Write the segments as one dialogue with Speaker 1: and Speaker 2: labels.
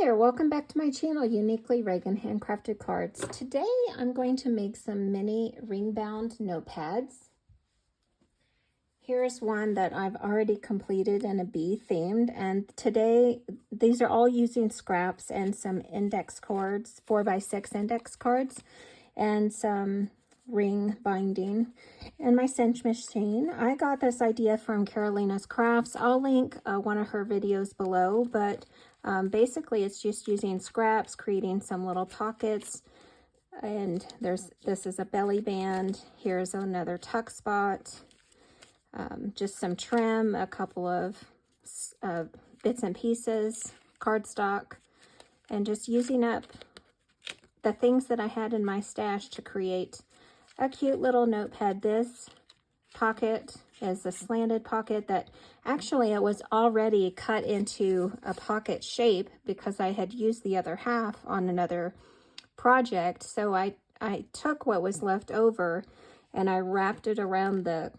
Speaker 1: there, welcome back to my channel, Uniquely Reagan Handcrafted Cards. Today I'm going to make some mini ring-bound notepads. Here's one that I've already completed in a bee themed, and today these are all using scraps and some index cards, 4x6 index cards, and some ring binding and my cinch machine. I got this idea from Carolina's Crafts. I'll link one of her videos below, but basically it's just using scraps, creating some little pockets, and this is a belly band. Here's another tuck spot, just some trim, a couple of bits and pieces, cardstock, and just using up the things that I had in my stash to create a cute little notepad. This pocket is a slanted pocket that actually it was already cut into a pocket shape because I had used the other half on another project. So I took what was left over and I wrapped it around the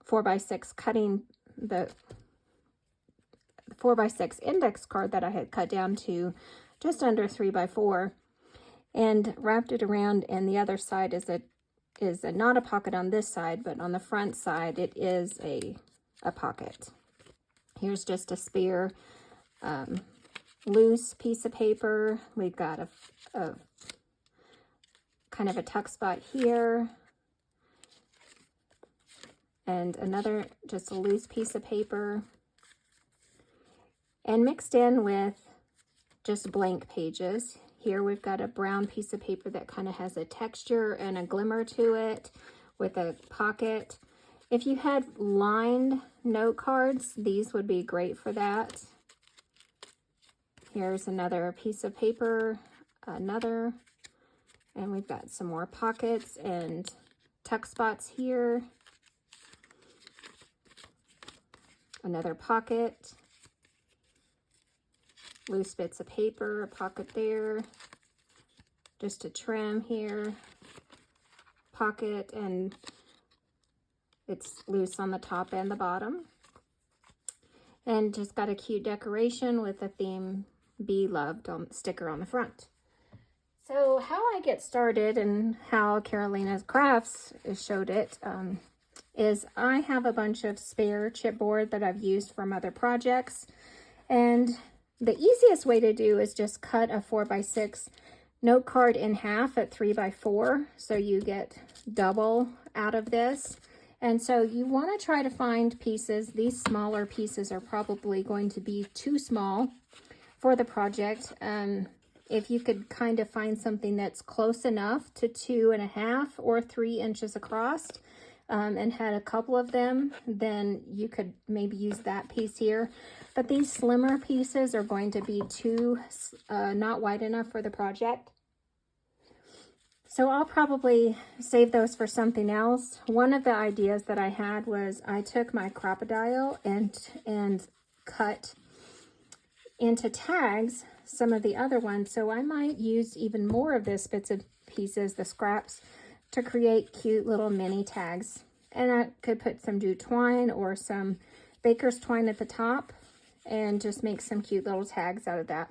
Speaker 1: 4x6 cutting, the 4x6 index card that I had cut down to just under 3x4, and wrapped it around, and the other side is not a pocket on this side, but on the front side it is a pocket. Here's just a spare loose piece of paper. We've got a kind of a tuck spot here, and another just a loose piece of paper, and mixed in with just blank pages. Here we've got a brown piece of paper that kind of has a texture and a glimmer to it with a pocket. If you had lined note cards, these would be great for that. Here's another piece of paper, and we've got some more pockets and tuck spots here. Another pocket. Loose bits of paper, a pocket there, just a trim here, pocket, and it's loose on the top and the bottom. And just got a cute decoration with a theme Be Loved sticker on the front. So how I get started and how Carolina's Crafts showed it is I have a bunch of spare chipboard that I've used from other projects, and the easiest way to do is just cut a 4x6 note card in half at 3x4, so you get double out of this. And so you want to try to find pieces. These smaller pieces are probably going to be too small for the project. If you could kind of find something that's close enough to 2.5 or 3 inches across, and had a couple of them, then you could maybe use that piece here. But these slimmer pieces are going to be too not wide enough for the project. So I'll probably save those for something else. One of the ideas that I had was I took my crocodile and cut into tags some of the other ones. So I might use even more of this bits and pieces, the scraps, to create cute little mini tags. And I could put some jute twine or some baker's twine at the top and just make some cute little tags out of that.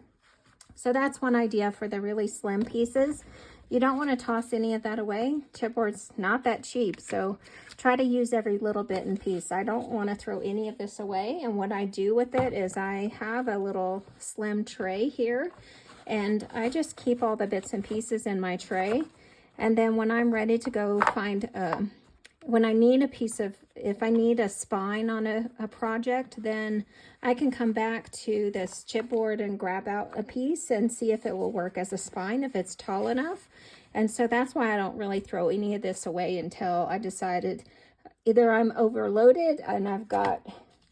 Speaker 1: So that's one idea for the really slim pieces. You don't want to toss any of that away. Chipboard's not that cheap, so try to use every little bit and piece. I don't want to throw any of this away, and what I do with it is I have a little slim tray here, and I just keep all the bits and pieces in my tray. And then when I'm ready to go find, when I need a piece of, if I need a spine on a project, then I can come back to this chipboard and grab out a piece and see if it will work as a spine, if it's tall enough. And so that's why I don't really throw any of this away until I decided either I'm overloaded and I've got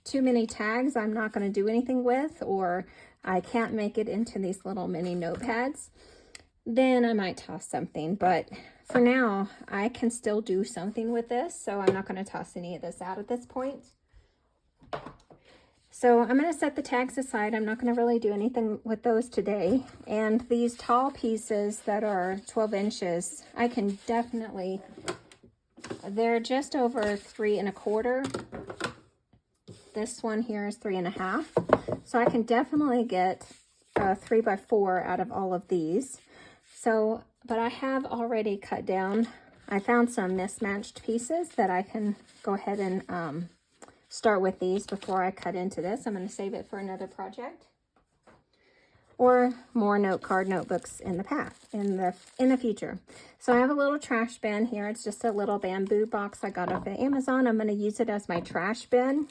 Speaker 1: too many tags I'm not going to do anything with, or I can't make it into these little mini notepads. Then I might toss something, but for now I can still do something with this, so I'm not going to toss any of this out at this point. So I'm going to set the tags aside. I'm not going to really do anything with those today. And these tall pieces that are 12 inches, I can definitely, they're just over 3 1/4. This one here is 3 1/2. So I can definitely get a 3x4 out of all of these. So, but I have already cut down, I found some mismatched pieces that I can go ahead and start with these before I cut into this. I'm going to save it for another project or more note card notebooks in the future. So I have a little trash bin here. It's just a little bamboo box I got off of Amazon. I'm going to use it as my trash bin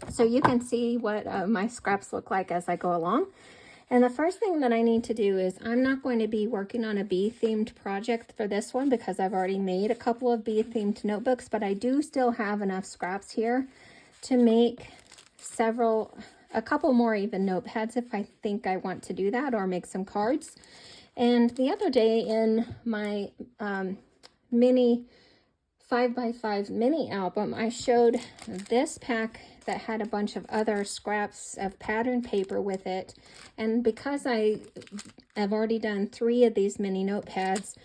Speaker 1: so you can see what my scraps look like as I go along. And the first thing that I need to do is I'm not going to be working on a bee-themed project for this one because I've already made a couple of bee-themed notebooks, but I do still have enough scraps here to make a couple more even notepads if I think I want to do that, or make some cards. And the other day in my mini 5x5 mini album, I showed this pack that had a bunch of other scraps of pattern paper with it. And because I have already done 3 of these mini notepads,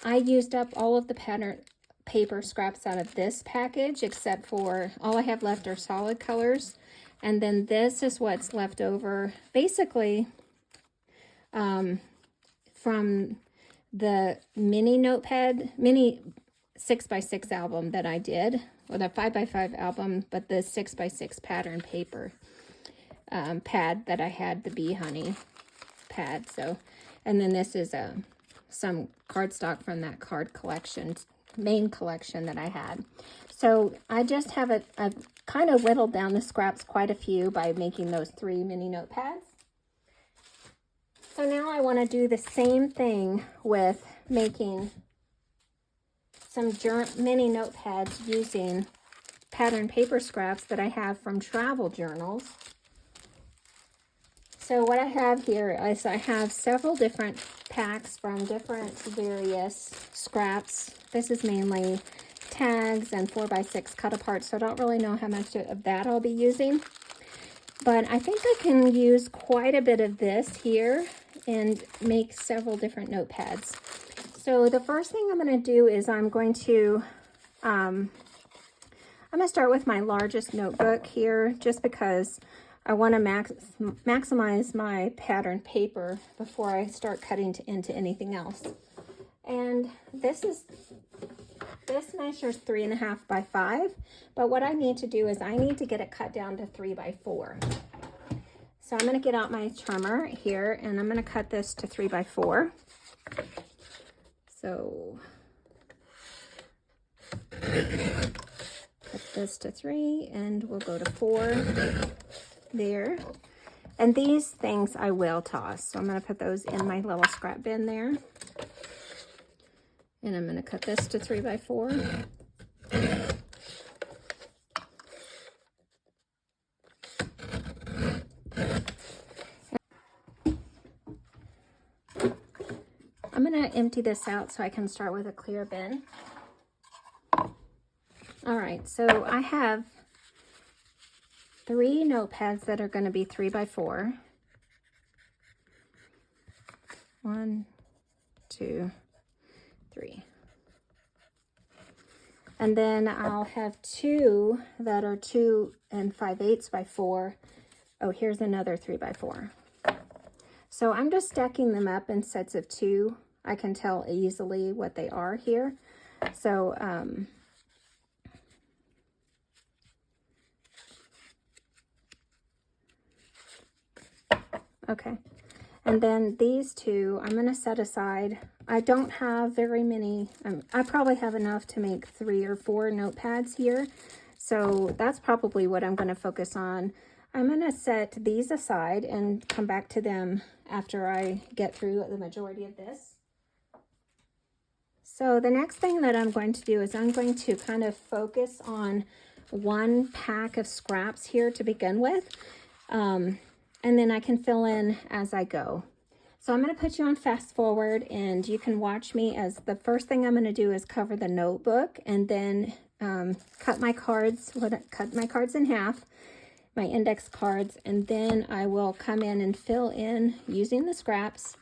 Speaker 1: I used up all of the pattern paper scraps out of this package, except for all I have left are solid colors. And then this is what's left over, basically, from the mini 6x6 album that I did, or the 5x5 album, but the 6x6 pattern paper pad that I had, the bee honey pad. So, and then this is some cardstock from that card collection, main collection that I had. So I just have I've kind of whittled down the scraps quite a few by making those 3 mini notepads. So now I want to do the same thing with making some mini notepads using pattern paper scraps that I have from travel journals. So what I have here is I have several different packs from different various scraps. This is mainly tags and 4x6 cut apart, so I don't really know how much of that I'll be using. But I think I can use quite a bit of this here and make several different notepads. So the first thing I'm going to do is I'm going to start with my largest notebook here, just because I want to maximize my pattern paper before I start cutting into anything else. And this measures 3.5 by 5, but what I need to do is I need to get it cut down to 3 by 4. So I'm going to get out my trimmer here, and I'm going to cut this to 3 by 4. So cut this to 3, and we'll go to 4 there. And these things I will toss, so I'm going to put those in my little scrap bin there. And I'm going to cut this to 3 by 4. I'm going to empty this out so I can start with a clear bin. All right, so I have 3 notepads that are going to be 3 by 4. 1, 2, 3. And then I'll have 2 that are 2 5/8 by 4. Oh, here's another 3 by 4. So I'm just stacking them up in sets of 2. I can tell easily what they are here. So, okay. And then these 2, I'm going to set aside. I don't have very many. I probably have enough to make 3 or 4 notepads here. So that's probably what I'm going to focus on. I'm going to set these aside and come back to them after I get through the majority of this. So the next thing that I'm going to do is I'm going to kind of focus on one pack of scraps here to begin with. And then I can fill in as I go. So I'm going to put you on fast forward, and you can watch me as the first thing I'm going to do is cover the notebook, and then cut my cards in half, my index cards, and then I will come in and fill in using the scraps.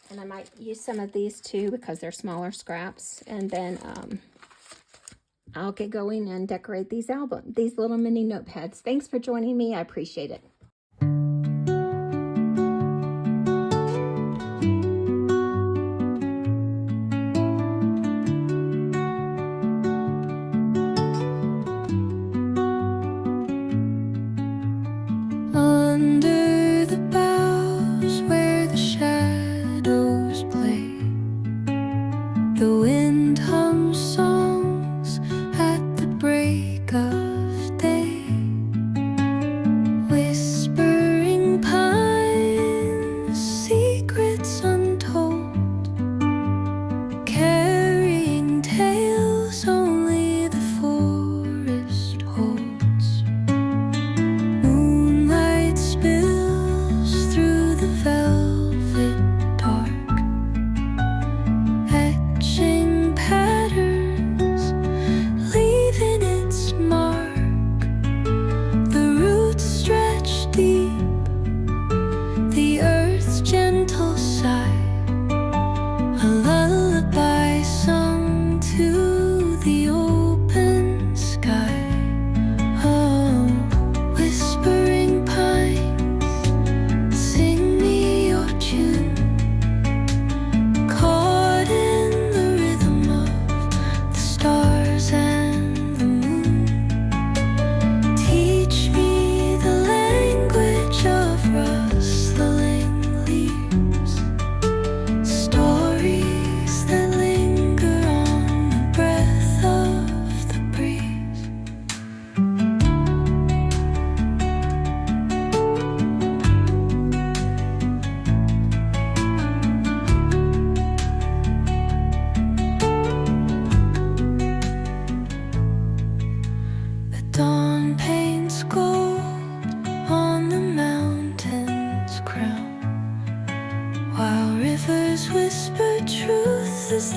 Speaker 1: And I might use some of these too because they're smaller scraps. And then I'll get going and decorate these little mini notepads. Thanks for joining me. I appreciate it.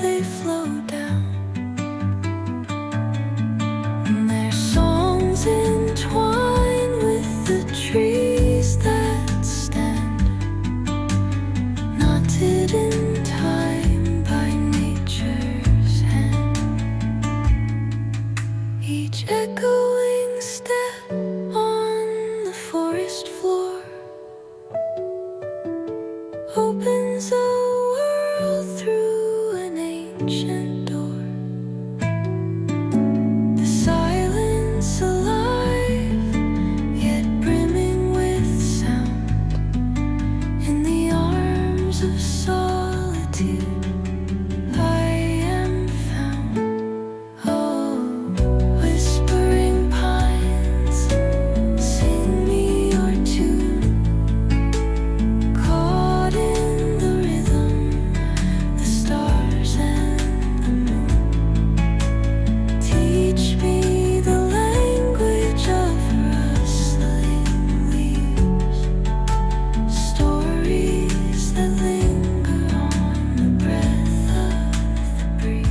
Speaker 2: they flow down, and their songs entwine with the trees that stand, knotted in time by nature's hand. Each echoing step on the forest floor opens a world through an ancient door. The silence alive, yet brimming with sound. In the arms of solitude I am found. Oh, whispering pines, sing me your tune. Caught in the rhythm, the stars and the moon. Teach me the language of rustling leaves, stories that linger on the breath of the breeze.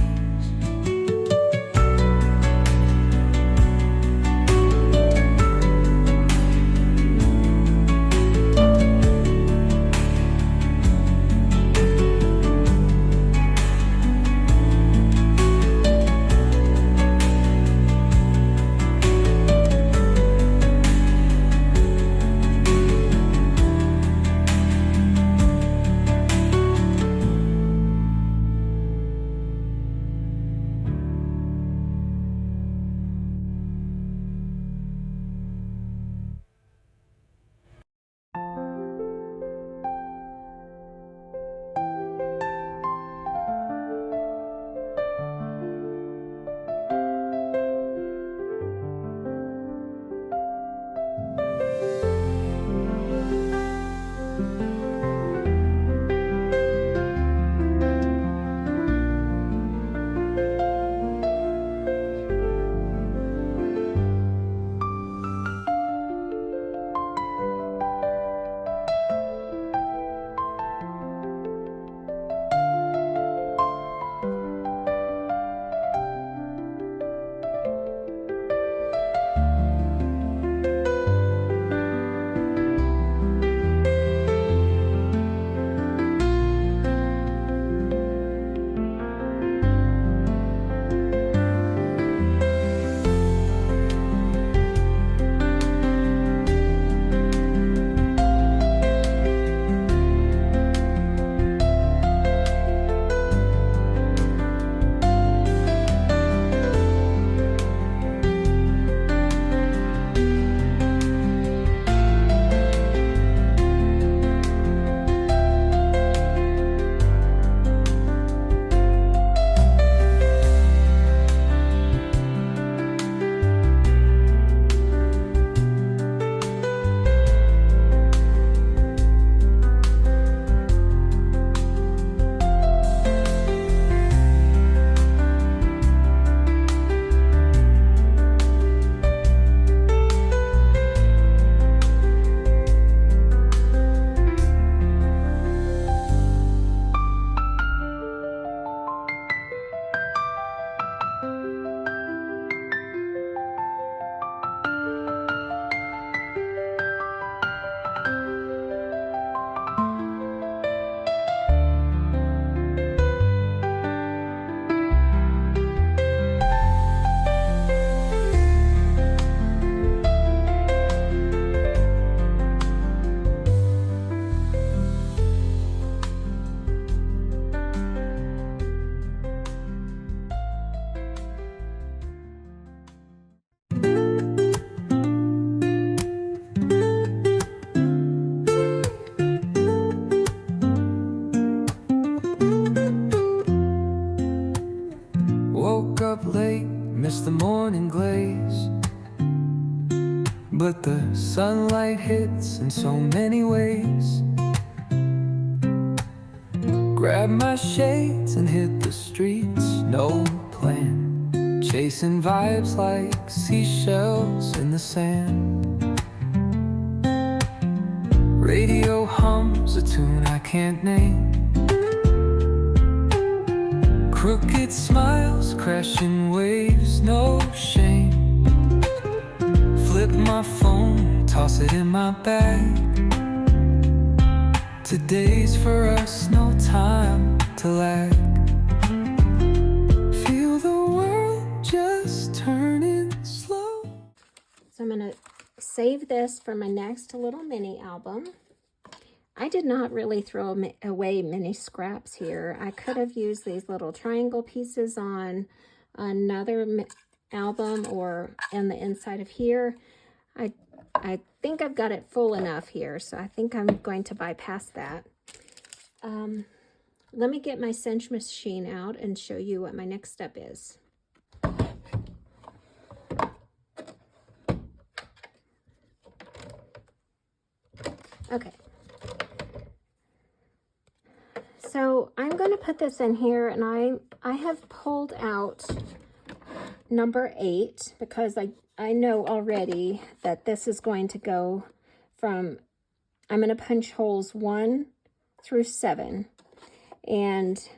Speaker 3: miss the morning glaze, but the sunlight hits in so many ways. Grab my shades and hit the streets, no plan, chasing vibes like seashells in the sand. Radio hums a tune I can't name, Crooked smiles, crashing waves, no shame. Flip my phone, toss it in my bag. Today's for us, no time to lag. Feel the world just turning slow.
Speaker 1: So I'm going to save this for my next little mini album. I did not really throw away many scraps here. I could have used these little triangle pieces on another album or on the inside of here. I think I've got it full enough here, so I think I'm going to bypass that. Let me get my Cinch machine out and show you what my next step is. Okay. So I'm going to put this in here, and I have pulled out number 8 because I know already that this is going to go from, I'm going to punch holes 1 through 7, and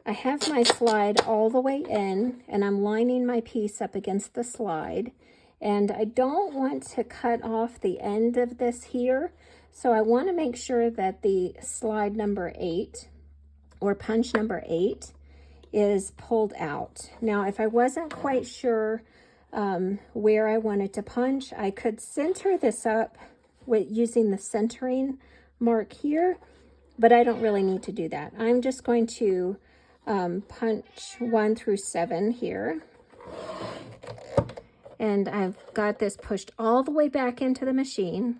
Speaker 1: I have my slide all the way in, and I'm lining my piece up against the slide, and I don't want to cut off the end of this here. So I want to make sure that the slide number 8 or punch number 8 is pulled out. Now, if I wasn't quite sure where I wanted to punch, I could center this up with using the centering mark here, but I don't really need to do that. I'm just going to punch 1 through 7 here. And I've got this pushed all the way back into the machine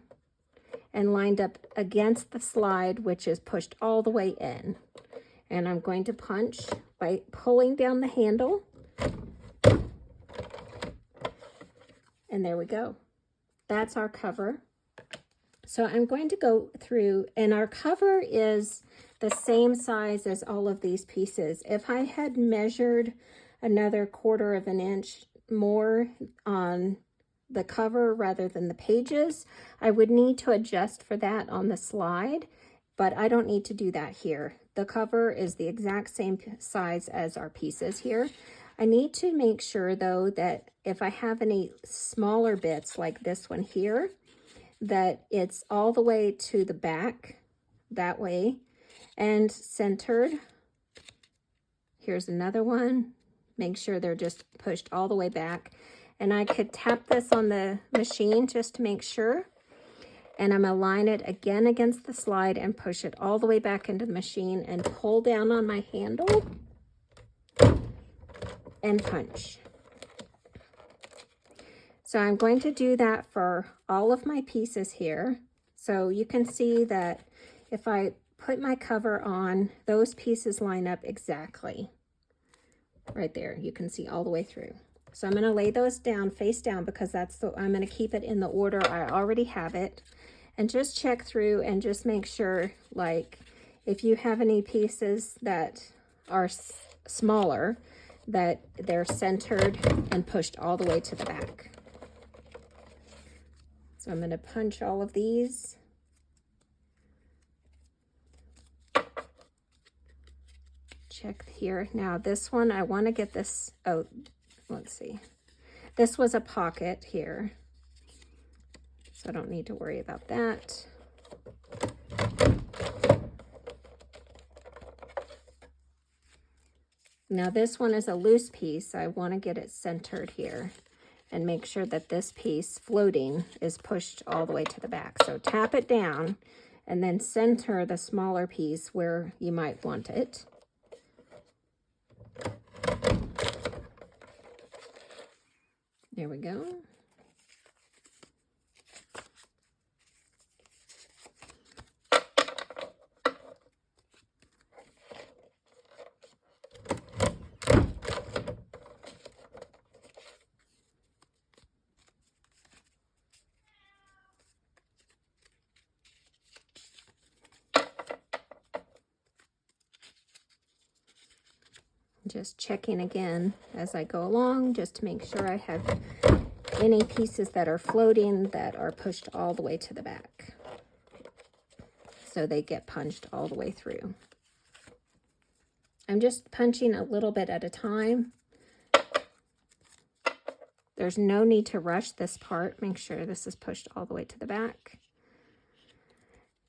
Speaker 1: and lined up against the slide, which is pushed all the way in. And I'm going to punch by pulling down the handle. And there we go. That's our cover. So I'm going to go through, and our cover is the same size as all of these pieces. If I had measured another 1/4 of an inch more on the cover rather than the pages, I would need to adjust for that on the slide, but I don't need to do that here. The cover is the exact same size as our pieces here. I need to make sure though that if I have any smaller bits like this one here, that it's all the way to the back that way and centered. Here's another one. Make sure they're just pushed all the way back. And I could tap this on the machine just to make sure. And I'm going to line it again against the slide and push it all the way back into the machine and pull down on my handle and punch. So I'm going to do that for all of my pieces here. So you can see that if I put my cover on, those pieces line up exactly. Right there, you can see all the way through. So I'm going to lay those down face down because I'm going to keep it in the order I already have it. And just check through and just make sure, like, if you have any pieces that are smaller, that they're centered and pushed all the way to the back. So I'm going to punch all of these. Check here. Now this one, I want to get this, oh, let's see. This was a pocket here, so I don't need to worry about that. Now this one is a loose piece. I want to get it centered here and make sure that this piece floating is pushed all the way to the back. So tap it down and then center the smaller piece where you might want it. There we go. Just checking again as I go along just to make sure I have any pieces that are floating that are pushed all the way to the back, so they get punched all the way through. I'm just punching a little bit at a time. There's no need to rush this part. Make sure this is pushed all the way to the back.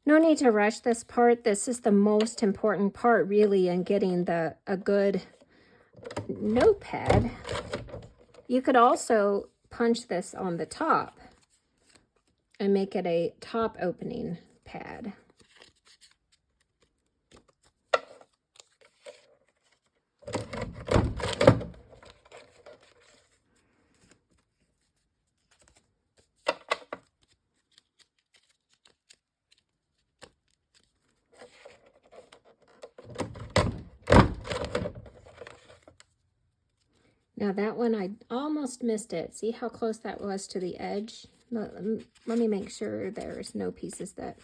Speaker 1: No need to rush this part. This is the most important part really in getting a good notepad. You could also punch this on the top and make it a top opening pad. Now that one, I almost missed it. See how close that was to the edge? Let me make sure there's no pieces that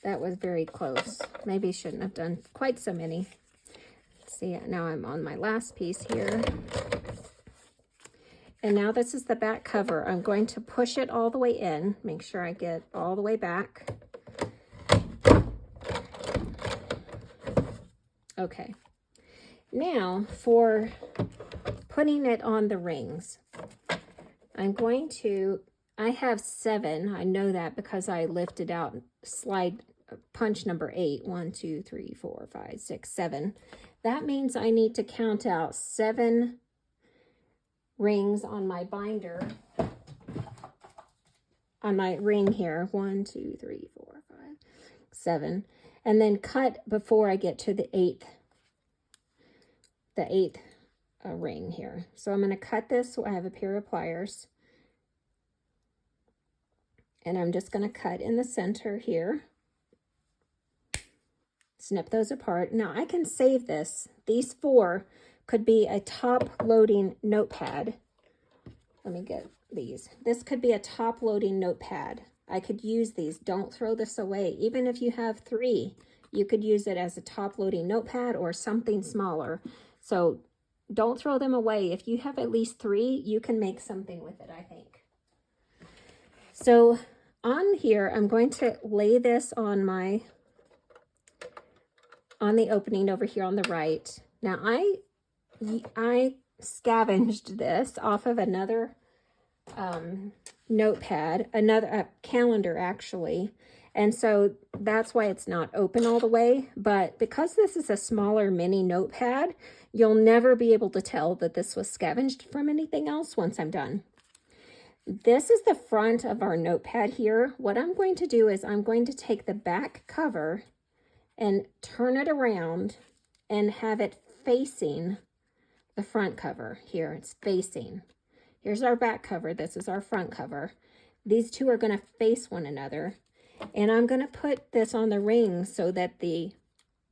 Speaker 1: was very close. Maybe shouldn't have done quite so many. See, now I'm on my last piece here. And now this is the back cover. I'm going to push it all the way in. Make sure I get all the way back. Okay. Now for putting it on the rings, I have 7. I know that because I lifted out punch number 8. 1, 2, 3, 4, 5, 6, 7. That means I need to count out 7 rings on my binder, on my ring here. 1, 2, 3, 4, 5, 7. And then cut before I get to the 8th ring here. So I'm going to cut this. So I have a pair of pliers, and I'm just going to cut in the center here. Snip those apart. Now I can save this. These 4 could be a top loading notepad. Let me get these. This could be a top loading notepad. I could use these. Don't throw this away. Even if you have 3, you could use it as a top loading notepad or something smaller. So don't throw them away. If you have at least 3, you can make something with it, I think. So on here, I'm going to lay this on the opening over here on the right. Now I scavenged this off of another notepad, another calendar actually. And so that's why it's not open all the way. But because this is a smaller mini notepad, you'll never be able to tell that this was scavenged from anything else once I'm done. This is the front of our notepad here. What I'm going to do is I'm going to take the back cover and turn it around and have it facing the front cover. Here, it's facing. Here's our back cover. This is our front cover. These two are going to face one another. And I'm going to put this on the ring so that the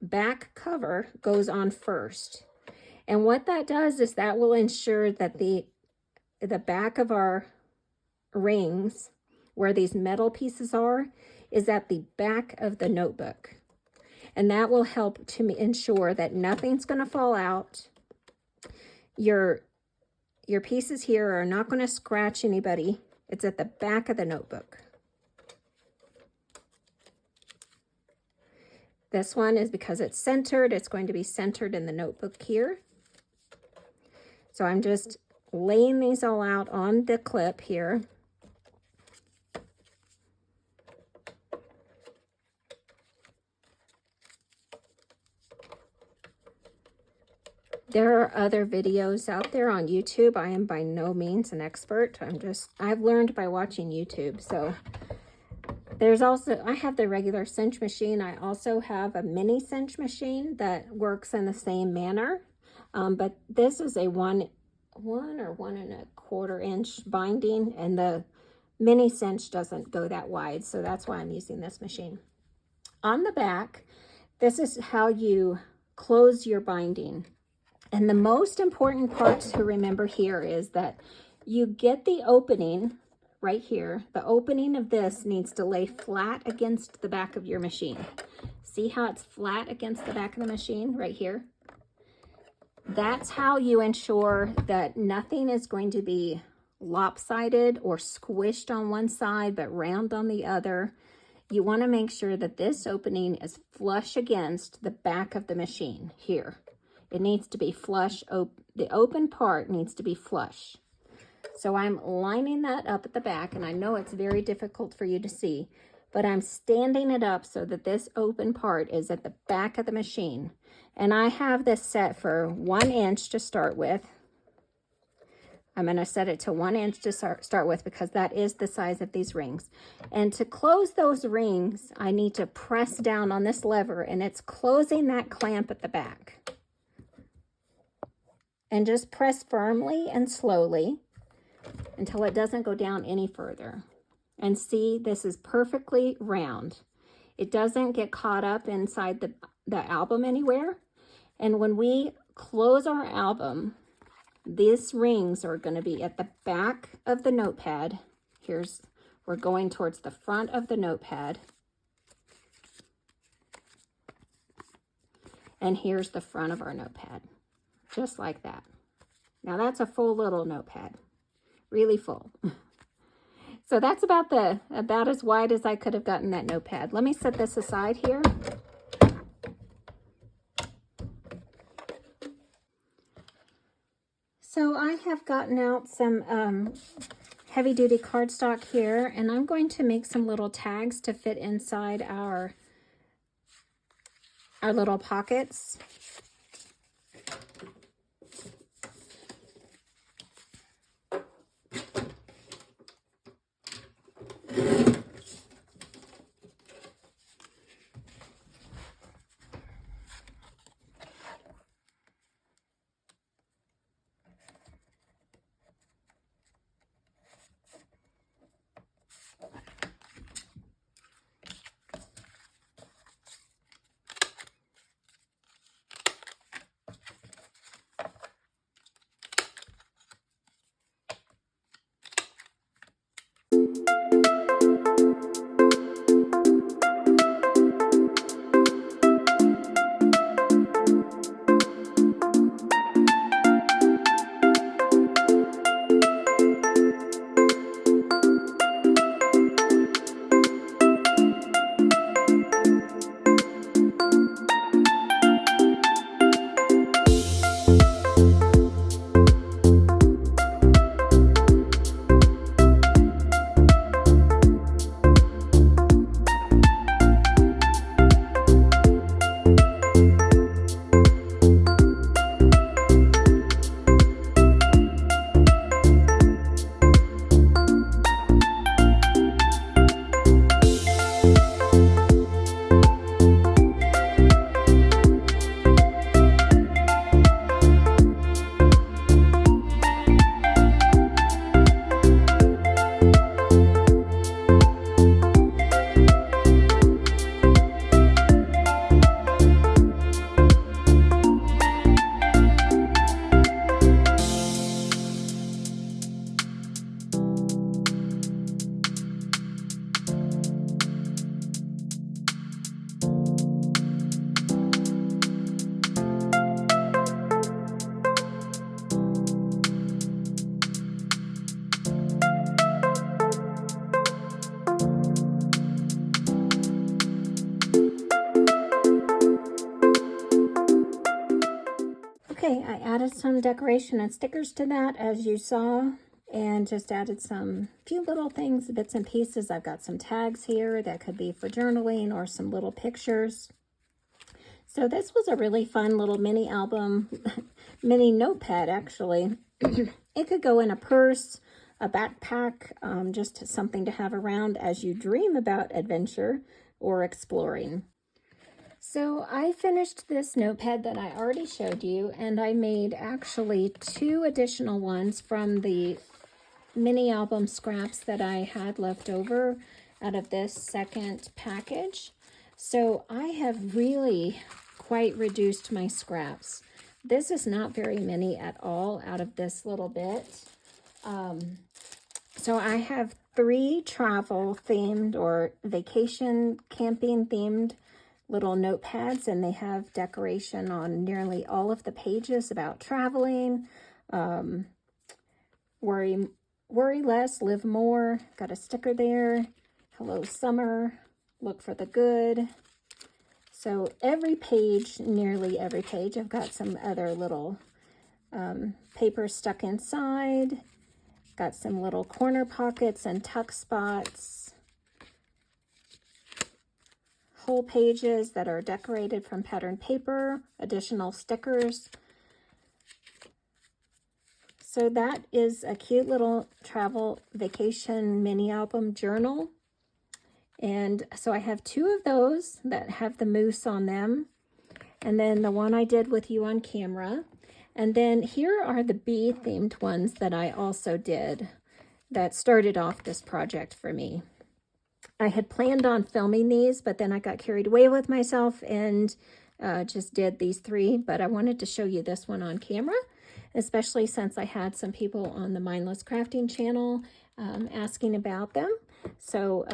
Speaker 1: back cover goes on first. And what that does is that will ensure that the back of our rings, where these metal pieces are, is at the back of the notebook. And that will help to ensure that nothing's going to fall out. Your pieces here are not going to scratch anybody. It's at the back of the notebook. This one is because it's centered. It's going to be centered in the notebook here. So I'm just laying these all out on the clip here. There are other videos out there on YouTube. I am by no means an expert. I've learned by watching YouTube. So there's also, I have the regular cinch machine. I also have a mini cinch machine that works in the same manner. But this is a 1 or 1 1/4 inch binding, and the mini cinch doesn't go that wide. So that's why I'm using this machine. On the back, this is how you close your binding. And the most important part to remember here is that you get the opening right here. The opening of this needs to lay flat against the back of your machine. See how it's flat against the back of the machine right here? That's how you ensure that nothing is going to be lopsided or squished on one side but round on the other. you want to make sure that this opening is flush against the back of the machine here. It needs to be flush. The open part needs to be flush. So I'm lining that up at the back, and I know it's very difficult for you to see, but I'm standing it up so that this open part is at the back of the machine. And I have this set for 1 inch to start with. I'm going to set it to 1 inch to start with because that is the size of these rings. And to close those rings, I need to press down on this lever, and it's closing that clamp at the back. And just press firmly and slowly until it doesn't go down any further. And see, this is perfectly round. It doesn't get caught up inside the album anywhere. And when we close our album, these rings are going to be at the back of the notepad. We're going towards the front of the notepad. And here's the front of our notepad, just like that. Now that's a full little notepad, really full. So that's about as wide as I could have gotten that notepad. Let me set this aside here. So I have gotten out some heavy-duty cardstock here, and I'm going to make some little tags to fit inside our little pockets. Okay, I added some decoration and stickers to that, as you saw, and just added some few little things, bits and pieces. I've got some tags here that could be for journaling or some little pictures. So this was a really fun little mini album, mini notepad actually. It could go in a purse, a backpack, just something to have around as you dream about adventure or exploring. So I finished this notepad that I already showed you, and I made actually 2 additional ones from the mini album scraps that I had left over out of this second package. So I have really quite reduced my scraps. This is not very many at all out of this little bit. So I have 3 travel themed or vacation camping themed little notepads, and they have decoration on nearly all of the pages about traveling, worry less, live more. Got a sticker there. Hello, summer. look for the good. So every page, nearly every page, I've got some other little paper stuck inside. Got some little corner pockets and tuck spots. Whole pages that are decorated from patterned paper, additional stickers. So that is a cute little travel vacation mini album journal. And so I have 2 of those that have the moose on them. And then the one I did with you on camera. And then here are the bee themed ones that I also did that started off this project for me. I had planned on filming these, but then I got carried away with myself and just did these 3. But I wanted to show you this one on camera, especially since I had some people on the Mindless Crafting channel asking about them. So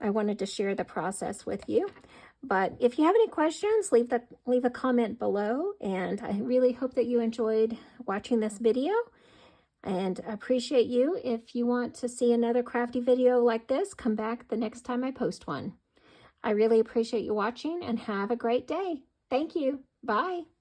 Speaker 1: I wanted to share the process with you. But if you have any questions, leave a comment below. And I really hope that you enjoyed watching this video. And I appreciate you. If you want to see another crafty video like this, come back the next time I post one. I really appreciate you watching and have a great day. Thank you. Bye.